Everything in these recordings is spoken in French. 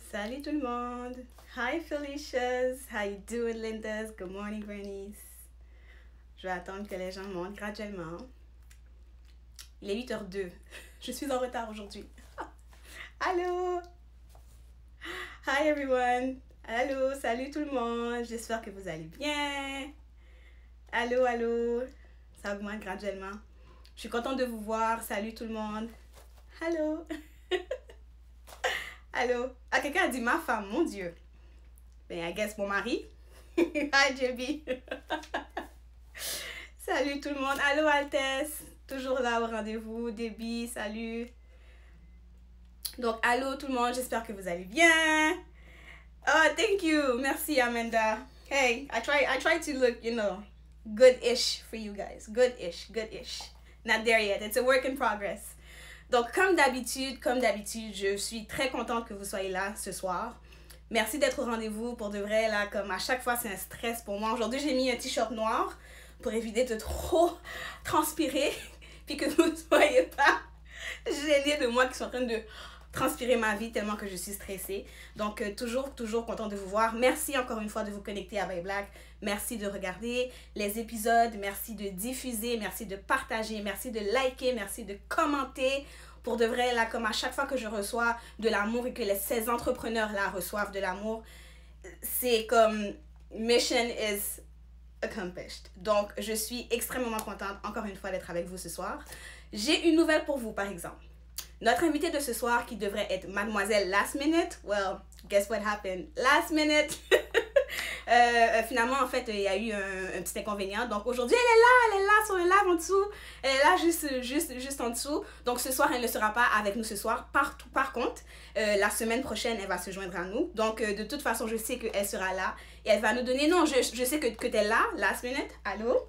Salut tout le monde. Hi Felicias. How you doing Lindas? Good morning Grannies. Je vais attendre que les gens montent graduellement. Il est 8h02. Je suis en retard aujourd'hui. Allô? Hi everyone. Allô, salut tout le monde. J'espère que vous allez bien. Allô, allô. Ça augmente graduellement. Je suis contente de vous voir. Salut tout le monde. Allô. Allô. Ah, quelqu'un a dit ma femme, mon Dieu. Ben, I guess mon mari. Hi, JB. Salut tout le monde. Allô, Altesse. Toujours là au rendez-vous. Déby, salut. Donc, allô tout le monde. J'espère que vous allez bien. Oh, thank you. Merci, Amanda. Hey, I try to look, good-ish for you guys. Good-ish, good-ish. Not there yet. It's a work in progress. Donc, comme d'habitude, je suis très contente que vous soyez là ce soir. Merci d'être au rendez-vous. Pour de vrai, là, comme à chaque fois, c'est un stress pour moi. Aujourd'hui, j'ai mis un t-shirt noir pour éviter de trop transpirer. Puis que vous ne soyez pas gênés de moi qui suis en train de transpirer ma vie tellement que je suis stressée. Donc, toujours contente de vous voir. Merci encore une fois de vous connecter à Vibe Black. Merci de regarder les épisodes. Merci de diffuser. Merci de partager. Merci de liker. Merci de commenter. Pour de vrai, là, comme à chaque fois que je reçois de l'amour et que ces entrepreneurs-là reçoivent de l'amour, c'est comme mission is accomplished. Donc, je suis extrêmement contente encore une fois d'être avec vous ce soir. J'ai une nouvelle pour vous, par exemple. Notre invitée de ce soir qui devrait être Mademoiselle Last Minute. Well, guess what happened? Last minute. Finalement, en fait, il y a eu un petit inconvénient. Donc aujourd'hui, elle est là sur le live en dessous. Elle est là juste en dessous. Donc ce soir, elle ne sera pas avec nous ce soir. Par contre, la semaine prochaine, elle va se joindre à nous. Donc de toute façon, je sais qu'elle sera là. Et elle va nous donner... Non, je sais que tu es là, Last Minute. Allô?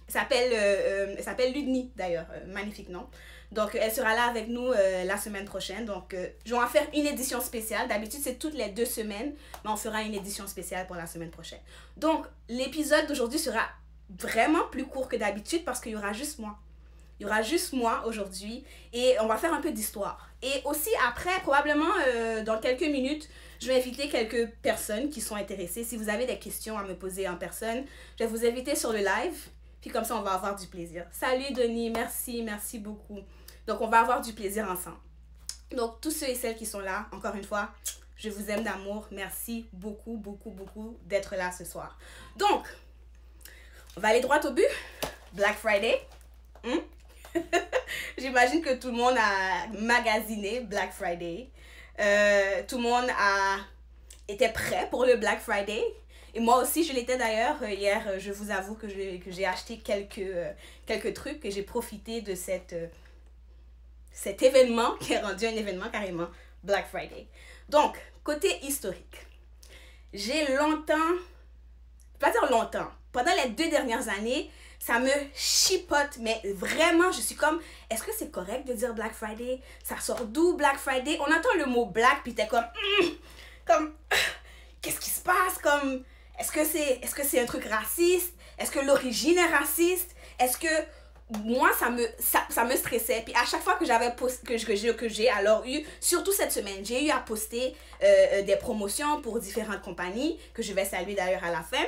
Elle s'appelle Ludni, d'ailleurs. Magnifique nom. Donc, elle sera là avec nous la semaine prochaine. Donc, je vais en faire une édition spéciale. D'habitude, c'est toutes les 2 semaines. Mais on fera une édition spéciale pour la semaine prochaine. Donc, l'épisode d'aujourd'hui sera vraiment plus court que d'habitude parce qu'il y aura juste moi. Il y aura juste moi aujourd'hui. Et on va faire un peu d'histoire. Et aussi, après, probablement, dans quelques minutes, je vais inviter quelques personnes qui sont intéressées. Si vous avez des questions à me poser en personne, je vais vous inviter sur le live. Puis comme ça, on va avoir du plaisir. Salut Denis, merci beaucoup. Donc, on va avoir du plaisir ensemble. Donc, tous ceux et celles qui sont là, encore une fois, je vous aime d'amour. Merci beaucoup d'être là ce soir. Donc, on va aller droit au but. Black Friday. J'imagine que tout le monde a magasiné Black Friday. Tout le monde était prêt pour le Black Friday. Et moi aussi, je l'étais d'ailleurs. Hier, je vous avoue que j'ai acheté quelques trucs et j'ai profité de cet événement qui est rendu un événement carrément Black Friday. Donc, côté historique, j'ai pas dire longtemps, pendant les 2 dernières années, ça me chipote, mais vraiment, je suis comme, est-ce que c'est correct de dire Black Friday? Ça sort d'où Black Friday? On entend le mot black, puis t'es comme, qu'est-ce qui se passe? Comme, est-ce que c'est un truc raciste? Est-ce que l'origine est raciste? Est-ce que moi, ça me stressait. Puis à chaque fois que j'avais posté, que j'ai alors eu, surtout cette semaine, j'ai eu à poster des promotions pour différentes compagnies, que je vais saluer d'ailleurs à la fin,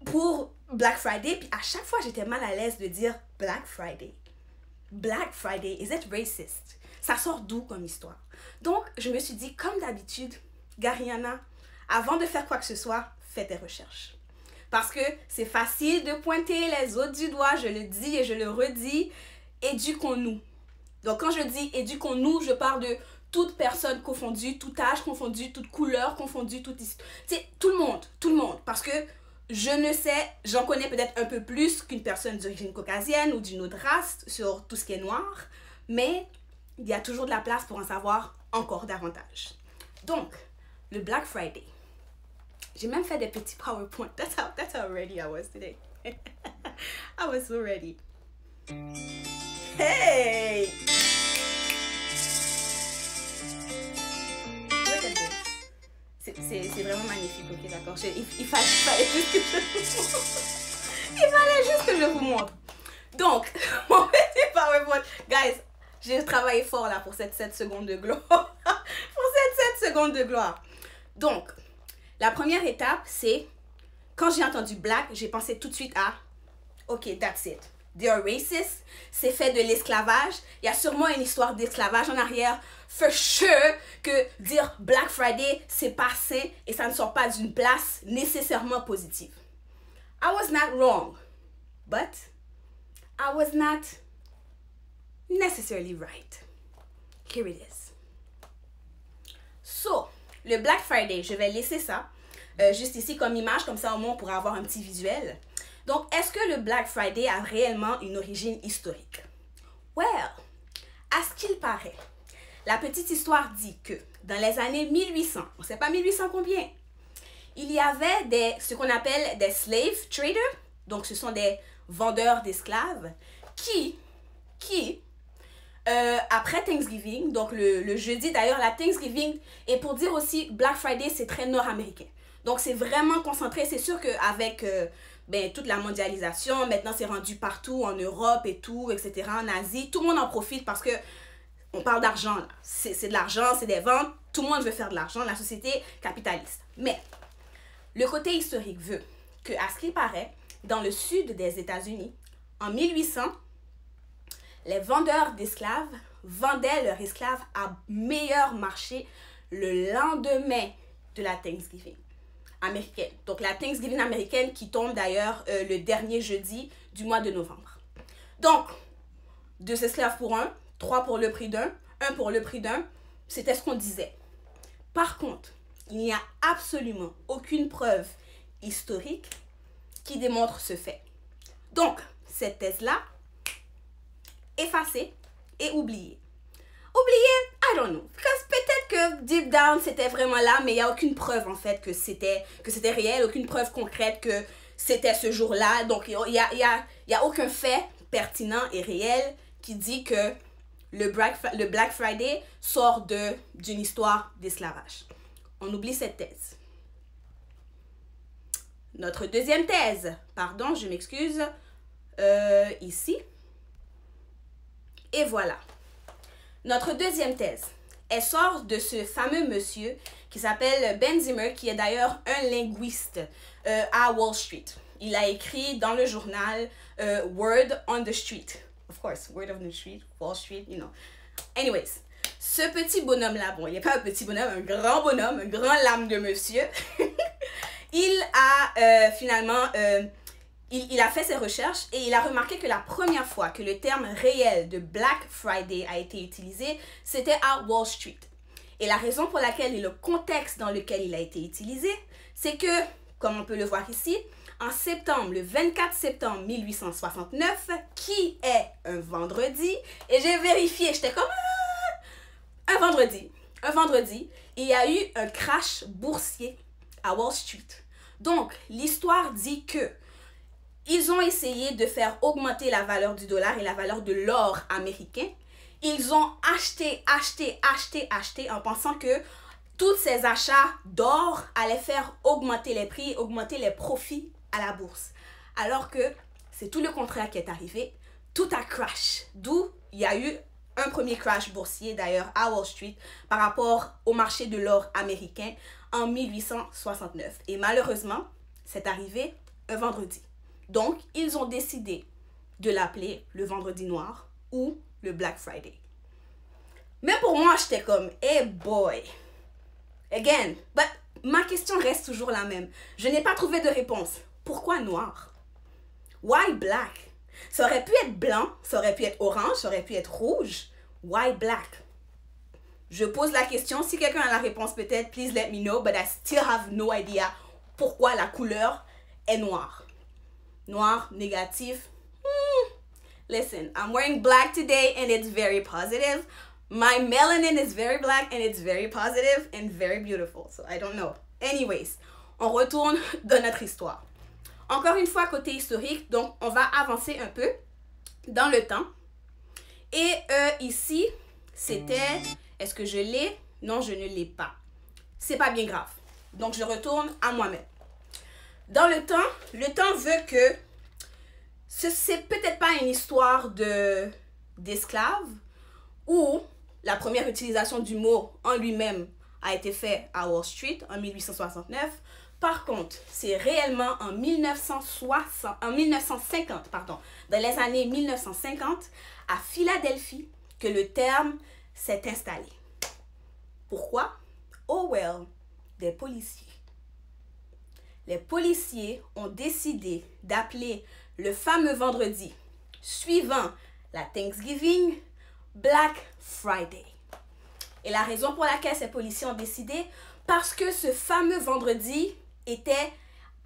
pour Black Friday. Puis à chaque fois, j'étais mal à l'aise de dire Black Friday. Black Friday, is it racist? Ça sort d'où comme histoire? Donc, je me suis dit, comme d'habitude, Gariana, avant de faire quoi que ce soit, fais tes recherches. Parce que c'est facile de pointer les autres du doigt, je le dis et je le redis, éduquons-nous. Donc quand je dis éduquons-nous, je parle de toute personne confondue, tout âge confondu, toute couleur confondue, tout le monde. Parce que je ne sais, j'en connais peut-être un peu plus qu'une personne d'origine caucasienne ou d'une autre race sur tout ce qui est noir, mais il y a toujours de la place pour en savoir encore davantage. Donc, le Black Friday. J'ai même fait des petits PowerPoint. That's how ready I was today. I was so ready. Hey! Look at this. C'est vraiment magnifique, ok, d'accord. Il fallait juste que je vous montre. Donc, mon petit PowerPoint. Guys, j'ai travaillé fort là pour cette 7 secondes de glow. Pour cette 7 secondes de gloire. Donc, la première étape, c'est, quand j'ai entendu black, j'ai pensé tout de suite à, ok, that's it. They are racist. C'est fait de l'esclavage. Il y a sûrement une histoire d'esclavage en arrière. For sure que dire Black Friday, c'est pas sain et ça ne sort pas d'une place nécessairement positive. I was not wrong, but I was not necessarily right. Here it is. So, le Black Friday, je vais laisser ça juste ici comme image, comme ça au moins on pourra avoir un petit visuel. Donc, est-ce que le Black Friday a réellement une origine historique? Well, à ce qu'il paraît, la petite histoire dit que dans les années 1800, on ne sait pas 1800 combien, il y avait ce qu'on appelle des slave traders, donc ce sont des vendeurs d'esclaves, qui après Thanksgiving, donc le jeudi, d'ailleurs la Thanksgiving, et pour dire aussi Black Friday, c'est très nord-américain. Donc c'est vraiment concentré, c'est sûr qu'avec toute la mondialisation, maintenant c'est rendu partout en Europe et tout, etc., en Asie, tout le monde en profite parce que on parle d'argent, c'est de l'argent, c'est des ventes, tout le monde veut faire de l'argent, la société capitaliste. Mais le côté historique veut que, à ce qu'il paraît, dans le sud des États-Unis, en 1800, les vendeurs d'esclaves vendaient leurs esclaves à meilleur marché le lendemain de la Thanksgiving américaine. Donc la Thanksgiving américaine qui tombe d'ailleurs le dernier jeudi du mois de novembre. Donc, 2 esclaves pour 1, 3 pour le prix d'un, 1 pour le prix d'un, c'était ce qu'on disait. Par contre, il n'y a absolument aucune preuve historique qui démontre ce fait. Donc, cette thèse-là, effacée et oubliée. Oubliée, I don't know. Parce que peut-être que deep down, c'était vraiment là, mais il n'y a aucune preuve en fait que c'était réel, aucune preuve concrète que c'était ce jour-là. Donc, il n'y a aucun fait pertinent et réel qui dit que le Black Friday sort d'une histoire d'esclavage. On oublie cette thèse. Notre deuxième thèse, pardon, je m'excuse, ici. Et voilà. Notre deuxième thèse, elle sort de ce fameux monsieur qui s'appelle Ben Zimmer, qui est d'ailleurs un linguiste à Wall Street. Il a écrit dans le journal Word on the Street. Of course, Word on the Street, Wall Street, you know. Anyways, ce petit bonhomme-là, bon, il n'est pas un petit bonhomme, un grand bonhomme, un grand lame de monsieur. Il a finalement... Il a fait ses recherches et il a remarqué que la première fois que le terme réel de Black Friday a été utilisé, c'était à Wall Street. Et la raison pour laquelle et le contexte dans lequel il a été utilisé, c'est que, comme on peut le voir ici, en septembre, le 24 septembre 1869, qui est un vendredi, et j'ai vérifié, j'étais comme, un vendredi, il y a eu un crash boursier à Wall Street. Donc, l'histoire dit que ils ont essayé de faire augmenter la valeur du dollar et la valeur de l'or américain. Ils ont acheté en pensant que tous ces achats d'or allaient faire augmenter les prix, augmenter les profits à la bourse. Alors que c'est tout le contraire qui est arrivé. Tout a crash. D'où il y a eu un premier crash boursier d'ailleurs à Wall Street par rapport au marché de l'or américain en 1869. Et malheureusement, c'est arrivé un vendredi. Donc, ils ont décidé de l'appeler le vendredi noir ou le Black Friday. Mais pour moi, j'étais comme, hey boy. Again, but ma question reste toujours la même. Je n'ai pas trouvé de réponse. Pourquoi noir? Why black? Ça aurait pu être blanc, ça aurait pu être orange, ça aurait pu être rouge. Why black? Je pose la question. Si quelqu'un a la réponse, peut-être, please let me know. But I still have no idea pourquoi la couleur est noire. Noir, négatif. Listen, I'm wearing black today and it's very positive. My melanin is very black and it's very positive and very beautiful. So I don't know. Anyways, on retourne dans notre histoire. Encore une fois, côté historique, donc on va avancer un peu dans le temps. Et ici, c'était... Est-ce que je l'ai? Non, je ne l'ai pas. C'est pas bien grave. Donc, je retourne à moi-même. Dans le temps veut que c'est peut-être pas une histoire d'esclaves ou la première utilisation du mot en lui-même a été fait à Wall Street en 1869. Par contre, c'est réellement en 1950, pardon, dans les années 1950, à Philadelphie, que le terme s'est installé. Pourquoi? Oh well, des policiers. Les policiers ont décidé d'appeler le fameux vendredi suivant la Thanksgiving Black Friday. Et la raison pour laquelle ces policiers ont décidé, parce que ce fameux vendredi était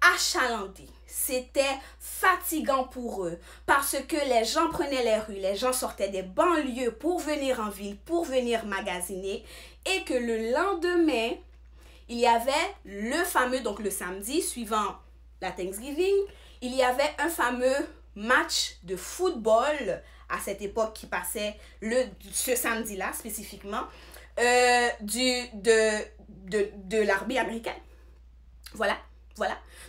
achalandé. C'était fatigant pour eux parce que les gens prenaient les rues, les gens sortaient des banlieues pour venir en ville, pour venir magasiner et que le lendemain, il y avait le fameux, donc le samedi suivant la Thanksgiving, il y avait un fameux match de football à cette époque qui passait ce samedi-là spécifiquement de l'armée américaine. Voilà.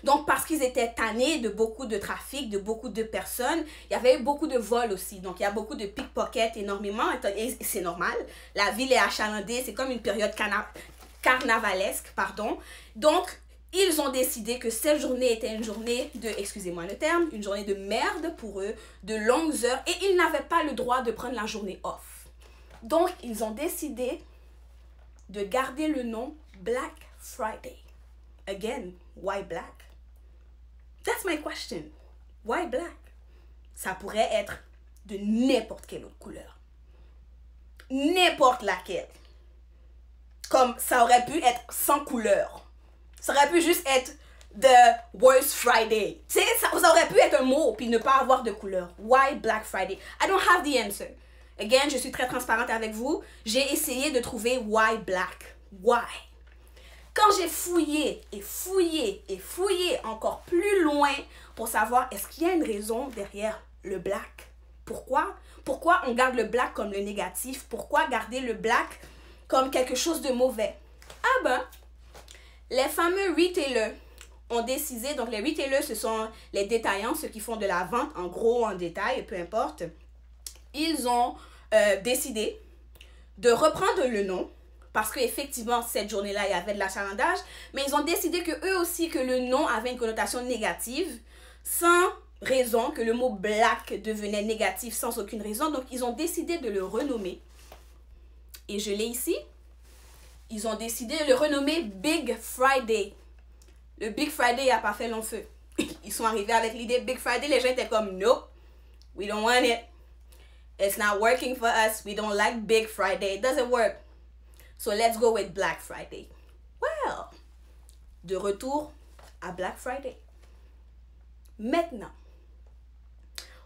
Donc, parce qu'ils étaient tannés de beaucoup de trafic, de beaucoup de personnes, il y avait eu beaucoup de vols aussi. Donc, il y a beaucoup de pickpockets énormément. Et c'est normal. La ville est achalandée. C'est comme une période carnavalesque, pardon. Donc, ils ont décidé que cette journée était une journée de, excusez-moi le terme, une journée de merde pour eux, de longues heures. Et ils n'avaient pas le droit de prendre la journée off. Donc, ils ont décidé de garder le nom Black Friday. Again, why black? That's my question. Why black? Ça pourrait être de n'importe quelle autre couleur. N'importe laquelle. Comme ça aurait pu être sans couleur. Ça aurait pu juste être the worst Friday. Ça aurait pu être un mot puis ne pas avoir de couleur. Why Black Friday? I don't have the answer. Again, je suis très transparente avec vous. J'ai essayé de trouver why black. Why? Quand j'ai fouillé et fouillé et fouillé encore plus loin pour savoir est-ce qu'il y a une raison derrière le black? Pourquoi? Pourquoi on garde le black comme le négatif? Pourquoi garder le black comme quelque chose de mauvais? Ah ben, les fameux retailers ont décidé, donc les retailers ce sont les détaillants, ceux qui font de la vente en gros, en détail, peu importe. Ils ont décidé de reprendre le nom. Parce qu'effectivement, cette journée-là, il y avait de l'achalandage. Mais ils ont décidé que eux aussi, que le nom avait une connotation négative. Sans raison, que le mot black devenait négatif sans aucune raison. Donc, ils ont décidé de le renommer. Et je l'ai ici. Ils ont décidé de le renommer Big Friday. Le Big Friday n'a pas fait long feu. Ils sont arrivés avec l'idée Big Friday. Les gens étaient comme, nope, we don't want it. It's not working for us. We don't like Big Friday. It doesn't work. So let's go with Black Friday. Well, de retour à Black Friday. Maintenant,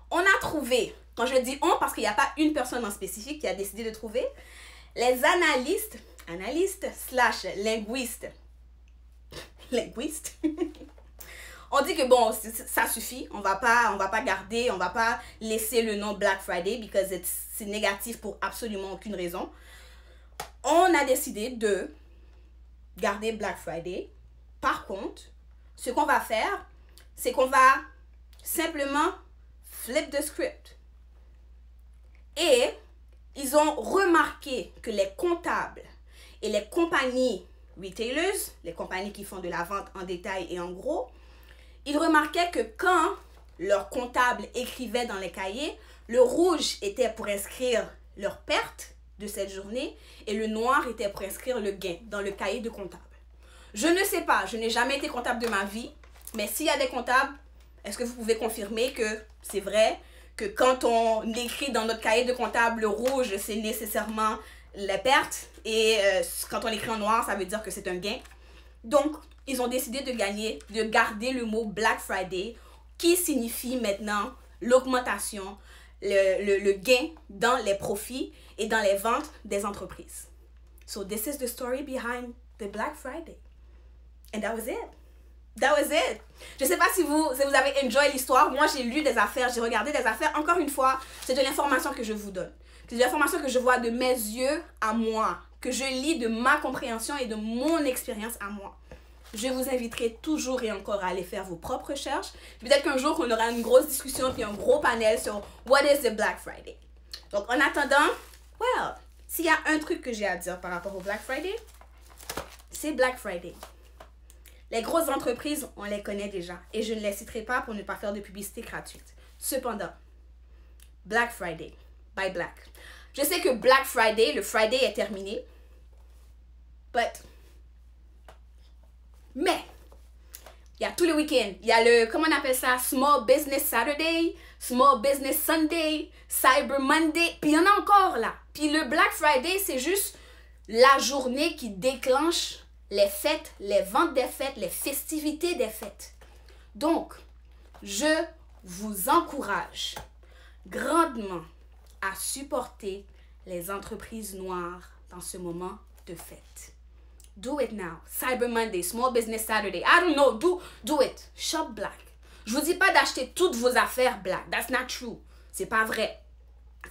on a trouvé, quand je dis on, parce qu'il n'y a pas une personne en spécifique qui a décidé de trouver, les analystes / linguistes, on dit que bon, ça suffit, on va pas garder, on va pas laisser le nom Black Friday because c'est négatif pour absolument aucune raison. On a décidé de garder Black Friday. Par contre, ce qu'on va faire, c'est qu'on va simplement flip the script. Et ils ont remarqué que les comptables et les compagnies retailers, les compagnies qui font de la vente en détail et en gros, ils remarquaient que quand leurs comptables écrivaient dans les cahiers, le rouge était pour inscrire leurs pertes de cette journée et le noir était pour inscrire le gain dans le cahier de comptable. Je ne sais pas, je n'ai jamais été comptable de ma vie, mais s'il y a des comptables, est-ce que vous pouvez confirmer que c'est vrai que quand on écrit dans notre cahier de comptable le rouge, c'est nécessairement les pertes et quand on écrit en noir, ça veut dire que c'est un gain. Donc, ils ont décidé de garder le mot Black Friday qui signifie maintenant l'augmentation, le gain dans les profits et dans les ventes des entreprises. So this is the story behind the Black Friday. And that was it. That was it. Je ne sais pas si vous avez enjoyé l'histoire. Moi, j'ai lu des affaires, j'ai regardé des affaires. Encore une fois, c'est de l'information que je vous donne. C'est de l'information que je vois de mes yeux à moi, que je lis de ma compréhension et de mon expérience à moi. Je vous inviterai toujours et encore à aller faire vos propres recherches. Peut-être qu'un jour, on aura une grosse discussion puis un gros panel sur What is the Black Friday? Donc, en attendant, well, s'il y a un truc que j'ai à dire par rapport au Black Friday, c'est Black Friday. Les grosses entreprises, on les connaît déjà et je ne les citerai pas pour ne pas faire de publicité gratuite. Cependant, Black Friday, by Black. Je sais que Black Friday, le Friday est terminé, mais il y a tous les week-ends. Il y a le, comment on appelle ça, Small Business Saturday, Small Business Sunday, Cyber Monday, puis il y en a encore là. Puis le Black Friday, c'est juste la journée qui déclenche les fêtes, les ventes des fêtes, les festivités des fêtes. Donc, je vous encourage grandement à supporter les entreprises noires dans ce moment de fête. Do it now. Cyber Monday, Small Business Saturday. I don't know. Do it. Shop black. Je vous dis pas d'acheter toutes vos affaires black. That's not true. C'est pas vrai.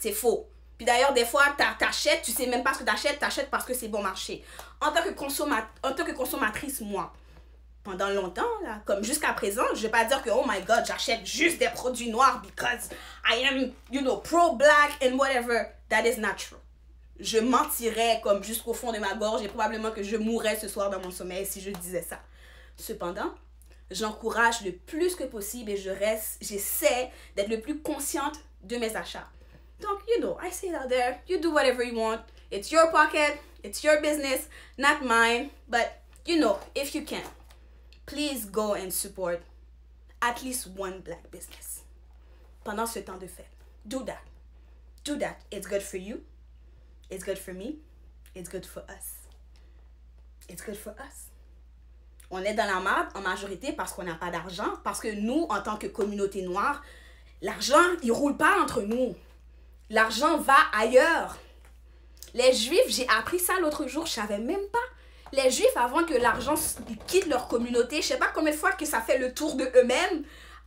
C'est faux. Puis d'ailleurs, des fois, t'achètes, tu sais même pas ce que t'achètes parce que c'est bon marché. En tant que consommatrice, moi, pendant longtemps, là, comme jusqu'à présent, je vais pas dire que, oh my God, j'achète juste des produits noirs because I am, pro-black and whatever. That is not true. Je mentirais comme jusqu'au fond de ma gorge et probablement que je mourrais ce soir dans mon sommeil si je disais ça. Cependant, j'encourage le plus que possible et j'essaie d'être le plus consciente de mes achats. Donc, I say it out there. You do whatever you want. It's your pocket. It's your business, not mine. But, if you can, please go and support at least one black business. Pendant ce temps de fête. Do that. Do that. It's good for you. It's good for me. It's good for us. It's good for us. On est dans la merde en majorité parce qu'on n'a pas d'argent. Parce que nous, en tant que communauté noire, l'argent, il roule pas entre nous. L'argent va ailleurs. Les Juifs, j'ai appris ça l'autre jour, je savais même pas. Les Juifs, avant que l'argent quitte leur communauté, je sais pas combien de fois que ça fait le tour de eux-mêmes,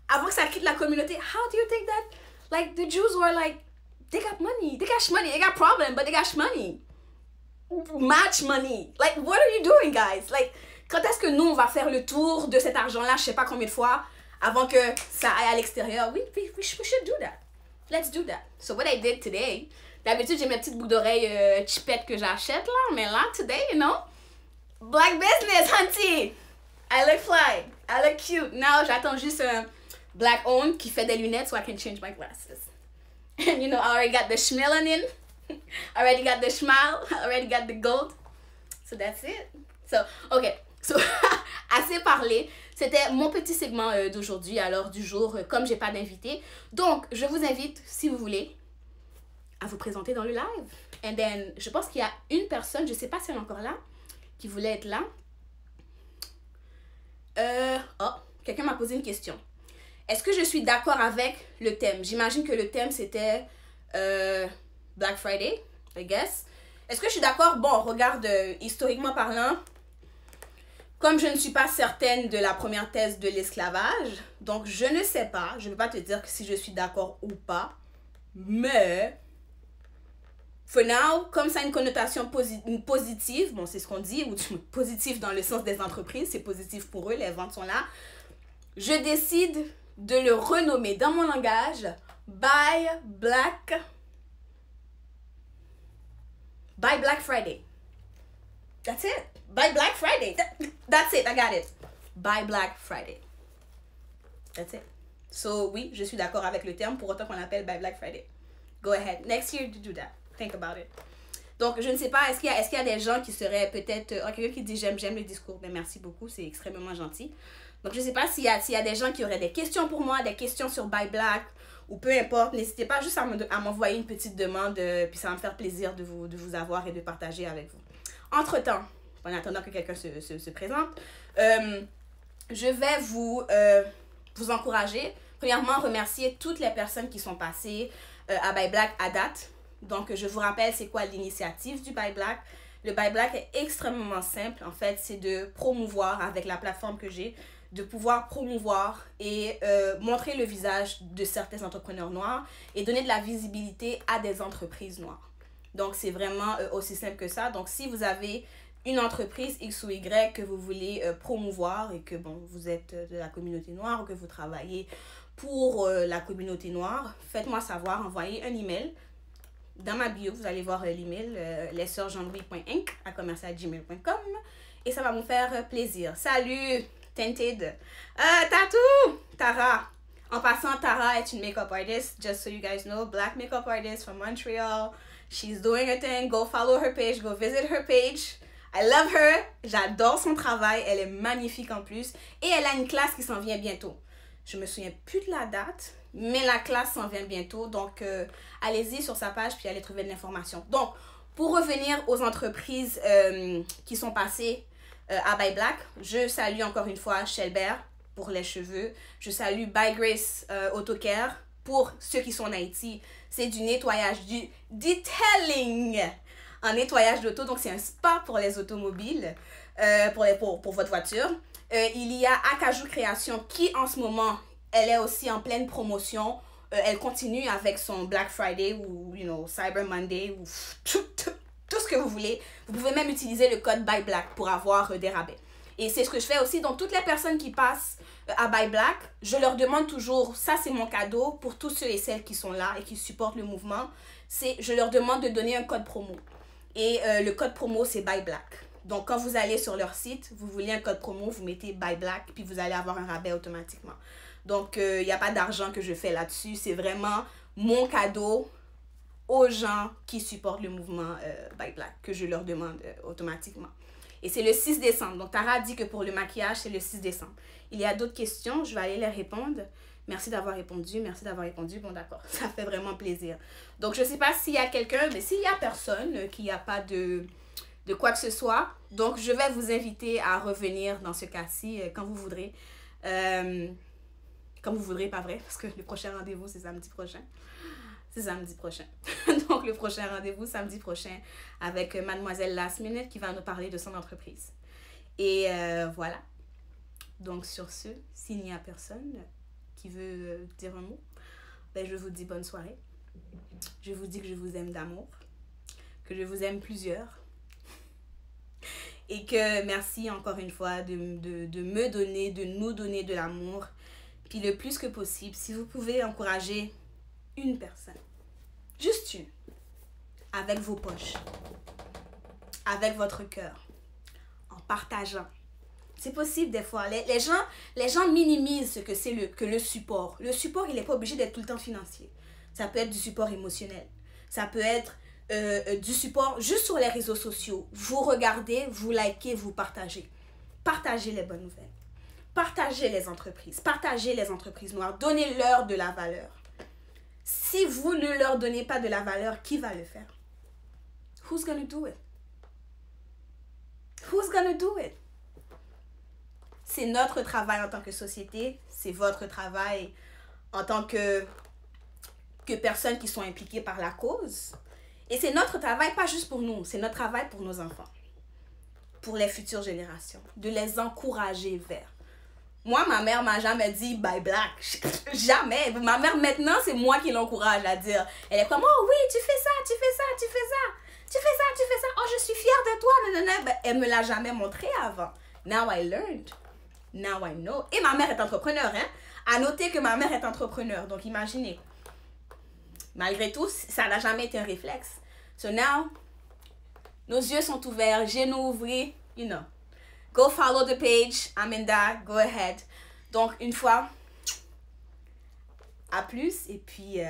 avant que ça quitte la communauté. How do you think that? Like, the Jews were like, they got money, they got problem, but they got money. Match money. Like, what are you doing, guys? Like, quand est-ce que nous, on va faire le tour de cet argent-là, je sais pas combien de fois, avant que ça aille à l'extérieur? We should do that. Let's do that. So what I did today, d'habitude, j'ai mes petites boucles d'oreilles chipettes que j'achète, là, mais là, today, black business, hunty. I look fly. I look cute. Now, j'attends juste un black owned qui fait des lunettes so I can change my glasses. And I already got the schmelanin. I already got the schmal. I already got the gold. So that's it. So, okay. So, assez parlé. C'était mon petit segment d'aujourd'hui, à l'heure du jour, comme j'ai pas d'invité. Donc, je vous invite, si vous voulez, à vous présenter dans le live. And then, je pense qu'il y a une personne, je sais pas si elle est encore là, qui voulait être là. Quelqu'un m'a posé une question. Est-ce que je suis d'accord avec le thème? J'imagine que le thème, c'était Black Friday, I guess. Est-ce que je suis d'accord? Bon, regarde, historiquement parlant, comme je ne suis pas certaine de la première thèse de l'esclavage, donc je ne sais pas, je ne peux pas te dire que si je suis d'accord ou pas, mais for now, comme ça a une connotation positive, bon c'est ce qu'on dit, ou positif dans le sens des entreprises, c'est positif pour eux, les ventes sont là, je décide de le renommer dans mon langage Buy Black Friday. That's it. Buy Black Friday. That's it. I got it. Buy Black Friday. That's it. So, oui, je suis d'accord avec le terme pour autant qu'on appelle Buy Black Friday. Go ahead. Next year, do that. Think about it. Donc, je ne sais pas, est-ce qu'il y a des gens qui seraient peut-être... quelqu'un qui dit j'aime le discours. Ben, merci beaucoup, c'est extrêmement gentil. Donc, je ne sais pas s'il y a des gens qui auraient des questions pour moi, des questions sur Buy Black ou peu importe. N'hésitez pas juste à m'envoyer une petite demande, puis ça va me faire plaisir de vous avoir et de partager avec vous. Entre-temps, en attendant que quelqu'un se présente, je vais vous encourager. Premièrement, remercier toutes les personnes qui sont passées à Buy Black à date. Donc, je vous rappelle, c'est quoi l'initiative du Buy Black. Le Buy Black est extrêmement simple. En fait, c'est de promouvoir, avec la plateforme que j'ai, de pouvoir promouvoir et montrer le visage de certains entrepreneurs noirs et donner de la visibilité à des entreprises noires. Donc, c'est vraiment aussi simple que ça. Donc, si vous avez une entreprise X ou Y que vous voulez promouvoir et que vous êtes de la communauté noire ou que vous travaillez pour la communauté noire, faites-moi savoir, envoyez un email. Dans ma bio, vous allez voir l'email lessoeursjeanlouis.inc@gmail.com et ça va me faire plaisir. Salut, Tinted. Tatou, Tara. En passant, Tara est une makeup artist, just so you guys know, black makeup artist from Montreal. She's doing her thing. Go follow her page, go visit her page. I love her. J'adore son travail. Elle est magnifique en plus. Et elle a une classe qui s'en vient bientôt. Je me souviens plus de la date, mais la classe s'en vient bientôt. Donc, allez-y sur sa page puis allez trouver de l'information. Donc, pour revenir aux entreprises qui sont passées à By Black, je salue encore une fois Shelbert pour les cheveux. Je salue By Grace Autocare pour ceux qui sont en Haïti. C'est du nettoyage, du detailing en nettoyage d'auto. Donc, c'est un spa pour les automobiles, pour votre voiture. Il y a Acajou Création qui, en ce moment, elle est aussi en pleine promotion. Elle continue avec son Black Friday ou, Cyber Monday ou tout ce que vous voulez. Vous pouvez même utiliser le code By Black pour avoir des rabais. Et c'est ce que je fais aussi. Donc, toutes les personnes qui passent à By Black, je leur demande toujours, ça c'est mon cadeau pour tous ceux et celles qui sont là et qui supportent le mouvement, je leur demande de donner un code promo. Et le code promo, c'est By Black. Donc, quand vous allez sur leur site, vous voulez un code promo, vous mettez By Black, puis vous allez avoir un rabais automatiquement. Donc, il n'y a pas d'argent que je fais là-dessus. C'est vraiment mon cadeau aux gens qui supportent le mouvement By Black, que je leur demande automatiquement. Et c'est le 6 décembre. Donc, Tara dit que pour le maquillage, c'est le 6 décembre. Il y a d'autres questions. Je vais aller les répondre. Merci d'avoir répondu. Merci d'avoir répondu. Bon, d'accord. Ça fait vraiment plaisir. Donc, je ne sais pas s'il y a quelqu'un, mais s'il n'y a personne, qu'il n'y a pas de quoi que ce soit. Donc, je vais vous inviter à revenir dans ce cas-ci quand vous voudrez. Quand vous voudrez, pas vrai, parce que le prochain rendez-vous, c'est samedi prochain. C'est samedi prochain. Donc, le prochain rendez-vous, samedi prochain, avec Mademoiselle Last Minute qui va nous parler de son entreprise. Et voilà. Donc, sur ce, s'il n'y a personne qui veut dire un mot, ben, je vous dis bonne soirée. Je vous dis que je vous aime d'amour, que je vous aime plusieurs. Et que merci encore une fois de me donner, de nous donner de l'amour. Puis le plus que possible, si vous pouvez encourager une personne, juste une, avec vos poches, avec votre cœur, en partageant. C'est possible des fois. Les gens minimisent ce que c'est le support. Le support, il n'est pas obligé d'être tout le temps financier. Ça peut être du support émotionnel. Ça peut être du support juste sur les réseaux sociaux. Vous regardez, vous likez, vous partagez. Partagez les bonnes nouvelles. Partagez les entreprises. Partagez les entreprises noires. Donnez-leur de la valeur. Si vous ne leur donnez pas de la valeur, qui va le faire? Who's gonna do it? Who's gonna do it? C'est notre travail en tant que société. C'est votre travail en tant que personnes qui sont impliquées par la cause. Et c'est notre travail, pas juste pour nous, c'est notre travail pour nos enfants, pour les futures générations, de les encourager vers. Moi, ma mère m'a jamais dit By Black, jamais. Ma mère, maintenant, c'est moi qui l'encourage à dire. Elle est comme, oh oui, tu fais ça, tu fais ça, tu fais ça, tu fais ça, tu fais ça, oh je suis fière de toi, nanana. Ben, elle me l'a jamais montré avant. Now I learned, now I know. Et ma mère est entrepreneur, hein. À noter que ma mère est entrepreneur, donc imaginez. Malgré tout, ça n'a jamais été un réflexe. So now, nos yeux sont ouverts, genoux ouverts, you know. Go follow the page, Amanda, go ahead. Donc, une fois, à plus. Et puis,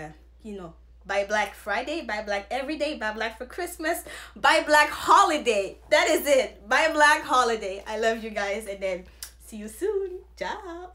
you know, Buy Black Friday, Buy Black every day, Buy Black for Christmas, Buy Black holiday. That is it. Buy Black holiday. I love you guys. And then, see you soon. Ciao.